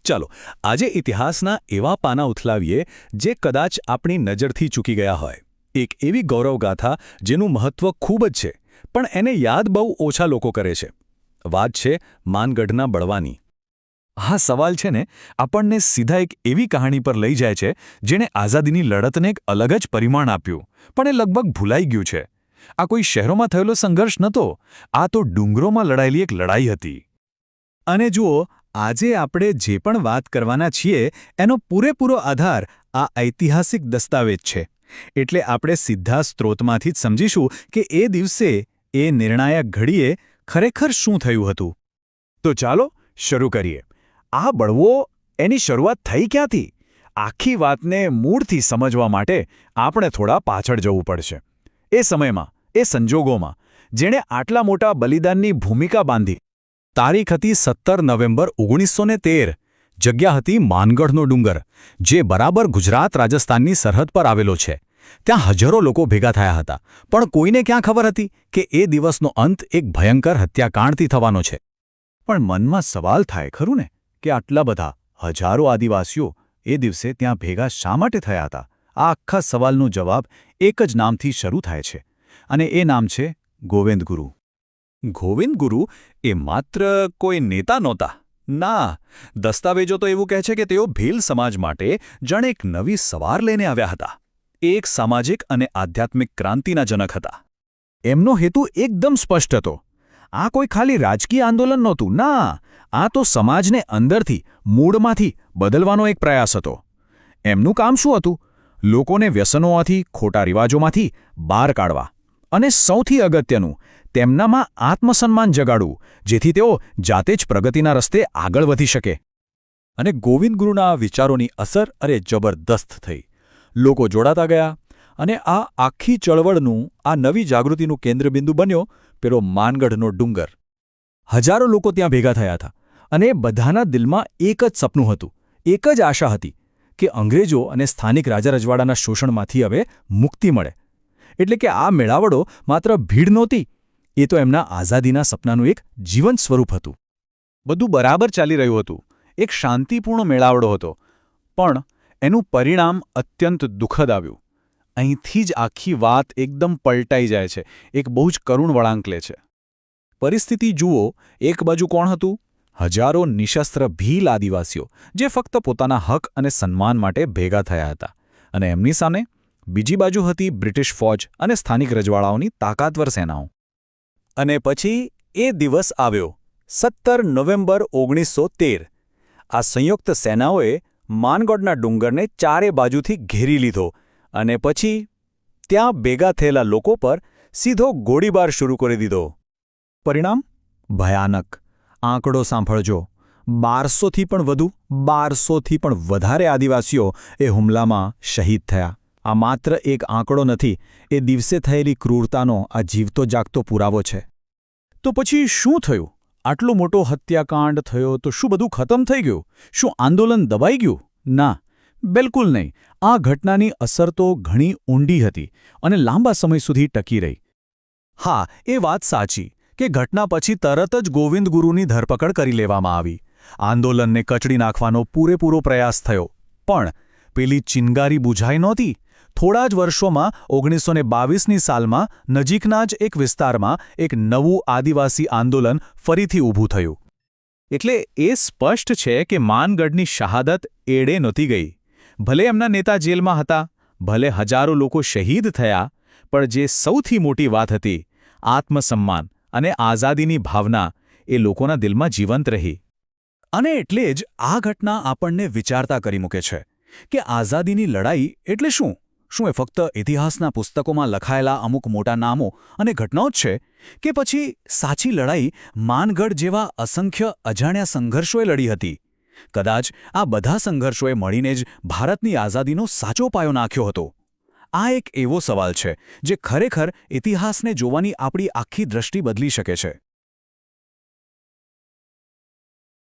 ચાલો આજે ઇતિહાસના એવા પાના ઉથલાવીએ જે કદાચ આપણી નજરથી ચૂકી ગયા હોય. એક એવી ગૌરવગાથા જેનું મહત્વ ખૂબ જ છે, પણ એને યાદ બહુ ઓછા લોકો કરે છે. વાત છે માનગઢના બળવાની. હા, સવાલ છે ને આપણને સીધા એક એવી કહાણી પર લઈ જાય છે જેણે આઝાદીની લડતને એક અલગ જ પરિમાણ આપ્યું, પણ એ લગભગ ભૂલાઈ ગયું છે. આ કોઈ શહેરોમાં થયેલો સંઘર્ષ નહોતો, આ તો ડુંગરોમાં લડાયેલી એક લડાઈ હતી. અને જુઓ, આજે આપણે જે પણ વાત કરવાના છીએ એનો પૂરેપૂરો આધાર આ ઐતિહાસિક દસ્તાવેજ છે. એટલે આપણે સીધા સ્ત્રોતમાંથી જ સમજીશું કે એ દિવસે એ નિર્ણાયક ઘડીએ ખરેખર શું થયું હતું. તો ચાલો શરૂ કરીએ. આ બળવો એની શરૂઆત થઈ ક્યાંથી? આખી વાતને મૂળથી સમજવા માટે આપણે થોડા પાછળ જવું પડશે. એ સમયમાં, એ સંજોગોમાં જેણે આટલા મોટા બલિદાનની ભૂમિકા બાંધી. તારીખ હતી 17 નવેમ્બર 1913. જગ્યા હતી માનગઢનો ડુંગર, જે બરાબર ગુજરાત-રાજસ્થાનની સરહદ પર આવેલો છે. ત્યાં હજારો લોકો ભેગા થયા હતા, પણ કોઈને ક્યાં ખબર હતી કે એ દિવસનો અંત એક ભયંકર હત્યાકાંડથી થવાનો છે. પણ મનમાં સવાલ થાય ખરું ને કે આટલા બધા હજારો આદિવાસીઓ એ દિવસે ત્યાં ભેગા શા માટે થયા હતા? આ આખા સવાલનો જવાબ એક જ નામથી શરૂ થાય છે, અને એ નામ છે ગોવિંદ ગુરુ. ગોવિંદ ગુરુ એ માત્ર કોઈ નેતા નહોતા. ના, દસ્તાવેજો તો એવું કહે છે કે તેઓ ભીલ સમાજ માટે જાણે એક નવી સવાર લઈને આવ્યા હતા. એ એક સામાજિક અને આધ્યાત્મિક ક્રાંતિના જનક હતા. એમનો હેતુ એકદમ સ્પષ્ટ હતો. આ કોઈ ખાલી રાજકીય આંદોલન નહોતું. ના, આ તો સમાજને અંદરથી, મૂળમાંથી બદલવાનો એક પ્રયાસ હતો. એમનું કામ શું હતું? લોકોને વ્યસનોમાંથી, ખોટા રિવાજોમાંથી બહાર કાઢવા. અને સૌથી અગત્યનું, તેમનામાં આત્મસન્માન જગાડવું, જેથી તેઓ જાતે જ પ્રગતિના રસ્તે આગળ વધી શકે. અને ગોવિંદ ગુરુના આ વિચારોની અસર જબરદસ્ત થઈ. લોકો જોડાતા ગયા, અને આ આખી ચળવળનું, આ નવી જાગૃતિનું કેન્દ્રબિંદુ બન્યો પેલો માનગઢનો ડુંગર. હજારો લોકો ત્યાં ભેગા થયા હતા, અને બધાના દિલમાં એક જ સપનું હતું, એક જ આશા હતી કે અંગ્રેજો અને સ્થાનિક રાજા-રજવાડાના શોષણમાંથી હવે મુક્તિ મળે. એટલે કે આ મેળાવડો માત્ર ભીડ નહોતી, એ તો એમના આઝાદીના સપનાનું એક જીવંત સ્વરૂપ હતું. બધું બરાબર ચાલી રહ્યું હતું, એક શાંતિપૂર્ણ મેળાવડો હતો, પણ એનું પરિણામ અત્યંત દુઃખદ આવ્યું. અહીંથી જ આખી વાત એકદમ પલટાઈ જાય છે, એક બહુ જ કરુણ વળાંક લે છે. પરિસ્થિતિ જુઓ, એક બાજુ કોણ હતું? હજારો નિશસ્ત્ર ભીલ આદિવાસીઓ, જે ફક્ત પોતાના હક અને સન્માન માટે ભેગા થયા હતા, અને એમની સામે બીજી બાજુ હતી બ્રિટિશ ફોજ અને સ્થાનિક રજવાડાઓની તાકાતવર સેનાઓ. અને પછી એ દિવસ આવ્યો, 17 નવેમ્બર 1913. આ સંયુક્ત સેનાઓએ માનગઢના ડુંગરને ચારે બાજુથી ઘેરી લીધો, અને પછી ત્યાં ભેગા થયેલા લોકો પર સીધો ગોળીબાર શરૂ કરી દીધો. પરિણામ ભયાનક. આંકડો સાંભળજો, 1200થી પણ વધુ, 1200થી પણ વધારે આદિવાસીઓ એ હુમલામાં શહીદ થયા. આ માત્ર એક આંકડો નથી, એ દિવસે થયેલી ક્રૂરતાનો આ જીવતો જાગતો પુરાવો છે. તો પછી શું થયું? આટલો મોટો હત્યાકાંડ થયો તો શું બધું ખતમ થઈ ગયું? શું આંદોલન દબાઈ ગયું? ના, બિલકુલ નહીં. આ ઘટનાની અસર તો ઘણી ઊંડી હતી અને લાંબા સમય સુધી ટકી રહી. હા, એ વાત સાચી કે ઘટના પછી તરત જ ગોવિંદ ગુરુની ધરપકડ કરી લેવામાં આવી. આંદોલનને કચડી નાખવાનો પૂરેપૂરો પ્રયાસ થયો, પણ પેલી ચિનગારી બુઝાઈ નહોતી. થોડા જ વર્ષોમાં 1922ની સાલમાં નજીકના જ એક વિસ્તારમાં એક નવું આદિવાસી આંદોલન ફરીથી ઊભું થયું. એટલે એ સ્પષ્ટ છે કે માનગઢની શહાદત એડે નહોતી ગઈ. ભલે એમના નેતા જેલમાં હતા, ભલે હજારો લોકો શહીદ થયા, પણ જે સૌથી મોટી વાત હતી, આત્મસન્માન અને આઝાદીની ભાવના, એ લોકોના દિલમાં જીવંત રહી. અને એટલે જ આ ઘટના આપણને વિચારતા કરી મૂકે છે કે આઝાદીની લડાઈ એટલે શું? શું એ ફક્ત ઇતિહાસના પુસ્તકોમાં લખાયેલા અમુક મોટા નામો અને ઘટનાઓ જ છે, કે પછી સાચી લડાઈ માનગઢ જેવા અસંખ્ય અજાણ્યા સંઘર્ષોએ લડી હતી? કદાચ આ બધા સંઘર્ષોએ મળીને જ ભારતની આઝાદીનો સાચો પાયો નાખ્યો હતો. આ એક એવો સવાલ છે જે ખરેખર ઇતિહાસને જોવાની આપણી આખી દ્રષ્ટિ બદલી શકે છે.